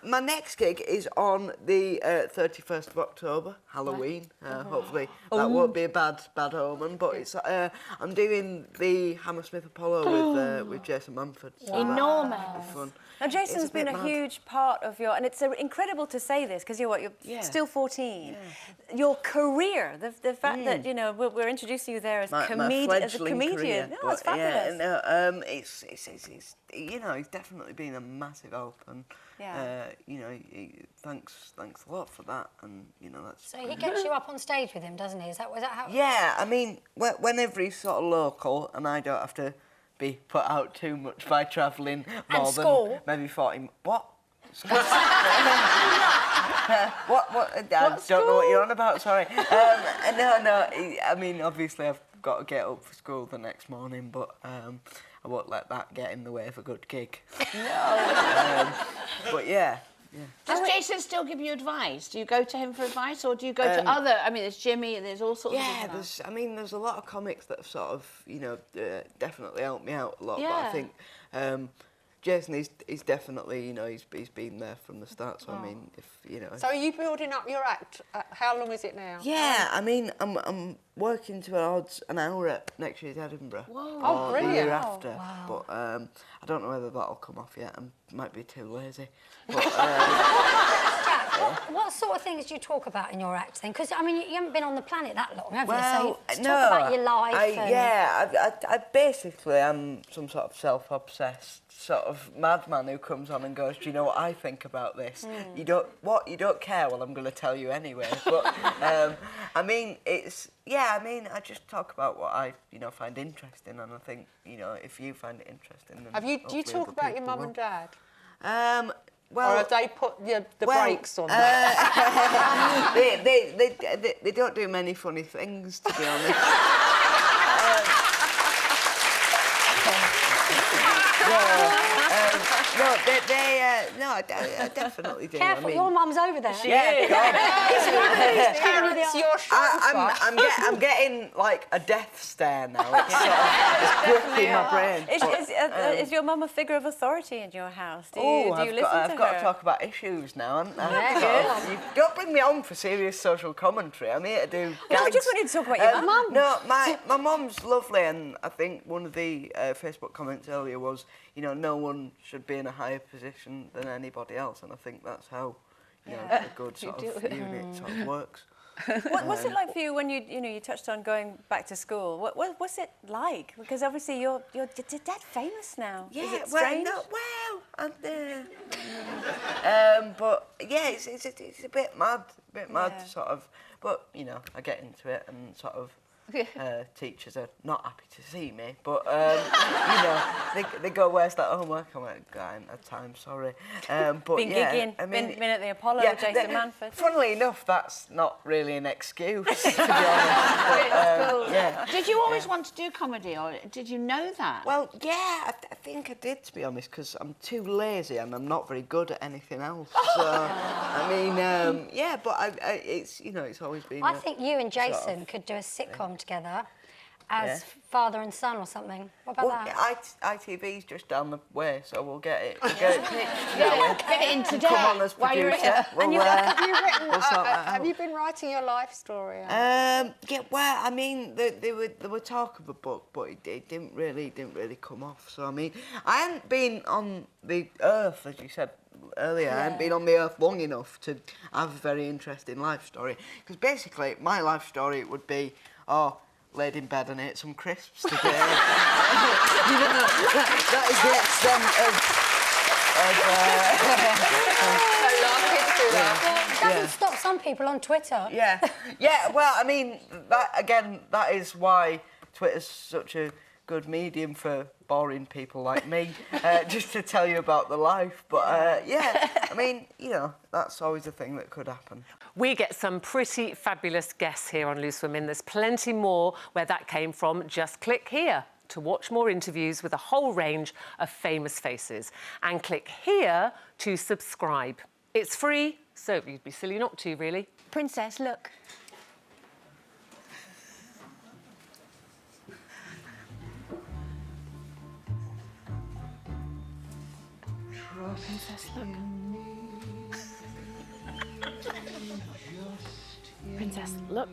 my next gig is on the 31st of October, Halloween. Hopefully that won't be a bad omen. But it's I'm doing the Hammersmith Apollo with Jason Manford. So enormous. That'll be fun. Now, Jason's been a huge part of your, and it's incredible to say this because you're still 14. Yeah. Your career, the fact that we're introducing you there as my a comedian. Career, No, it's fabulous. Yeah, it's he's definitely been a massive help, and thanks a lot for that, and that's. So he gets you up on stage with him, doesn't he? Is that how? Yeah, I mean, whenever he's sort of local, and I don't have to be put out too much by travelling more than maybe 40. What? What? I don't know what you're on about. Sorry. No. I mean, obviously, I've got to get up for school the next morning, but I won't let that get in the way of a good gig. No. But yeah. Does Jason still give you advice? Do you go to him for advice, or do you go to other? I mean, there's Jimmy, and there's all sorts of people. Yeah, there's a lot of comics that have sort of, definitely helped me out a lot. Yeah. But I think Jason is definitely, he's been there from the start. So I mean, So are you building up your act? How long is it now? Yeah, I mean, I'm working to an hour at next year's Edinburgh. Whoa. Oh, brilliant! The year after, but I don't know whether that'll come off yet. I might be too lazy. But, what sort of things do you talk about in your act then? Because I mean, you haven't been on the planet that long, have you? So talk about your life. I basically am some sort of self-obsessed sort of madman who comes on and goes, do you know what I think about this? You don't care? Well, I'm going to tell you anyway. But I mean, I just talk about what I find interesting, and I think if you find it interesting, then do you talk about your mum and dad? Well, or have they put the brakes on that? They don't do many funny things, to be honest. I definitely do. Careful, your mum's over there. I'm getting like a death stare now. It's gripping my brain. Is your mum a figure of authority in your house? Do you listen to her? I've got to talk about issues now, haven't I? You don't bring me on for serious social commentary. I'm here to do gags. I just wanted to talk about your mum. No, my mum's lovely, and I think one of the Facebook comments earlier was, no one should be in a higher position than anybody else, and I think that's how a good sort of unit sort of works. What's it like for you when you touched on going back to school? What's it like? Because obviously you're dead famous now. Yeah, is it strange? But yeah, it's a bit mad, sort of. But I get into it, and sort of. Teachers are not happy to see me, but they go, "Where's that homework?" I'm like, "I haven't had time, sorry." But been gigging, been at the Apollo, Jason Manford. Funnily enough, that's not really an excuse, to be honest. But, Did you always want to do comedy, or did you know that? Well, yeah, I think I did, to be honest, because I'm too lazy and I'm not very good at anything else. So, I mean, but it's always been. I think you and Jason could do a sitcom together as father and son or something. What about that? ITV's just down the way, so we'll get it. We'll get it pitched. Get it in today. Come on as producer. Have you been writing your life story? Well, I mean, there were talk of a book, but it didn't really come off. So I mean, I hadn't been on the earth, as you said earlier. I hadn't been on the earth long enough to have a very interesting life story. Because basically, my life story would be, laid in bed and ate some crisps today. That is the extent of doesn't stop some people on Twitter. Yeah. Well, I mean, that is why Twitter's such a good medium for boring people like me, just to tell you about the life. But I mean, that's always a thing that could happen. We get some pretty fabulous guests here on Loose Women. There's plenty more where that came from. Just click here to watch more interviews with a whole range of famous faces. And click here to subscribe. It's free, so you'd be silly not to, really. Princess, look. Princess, look. Princess, look.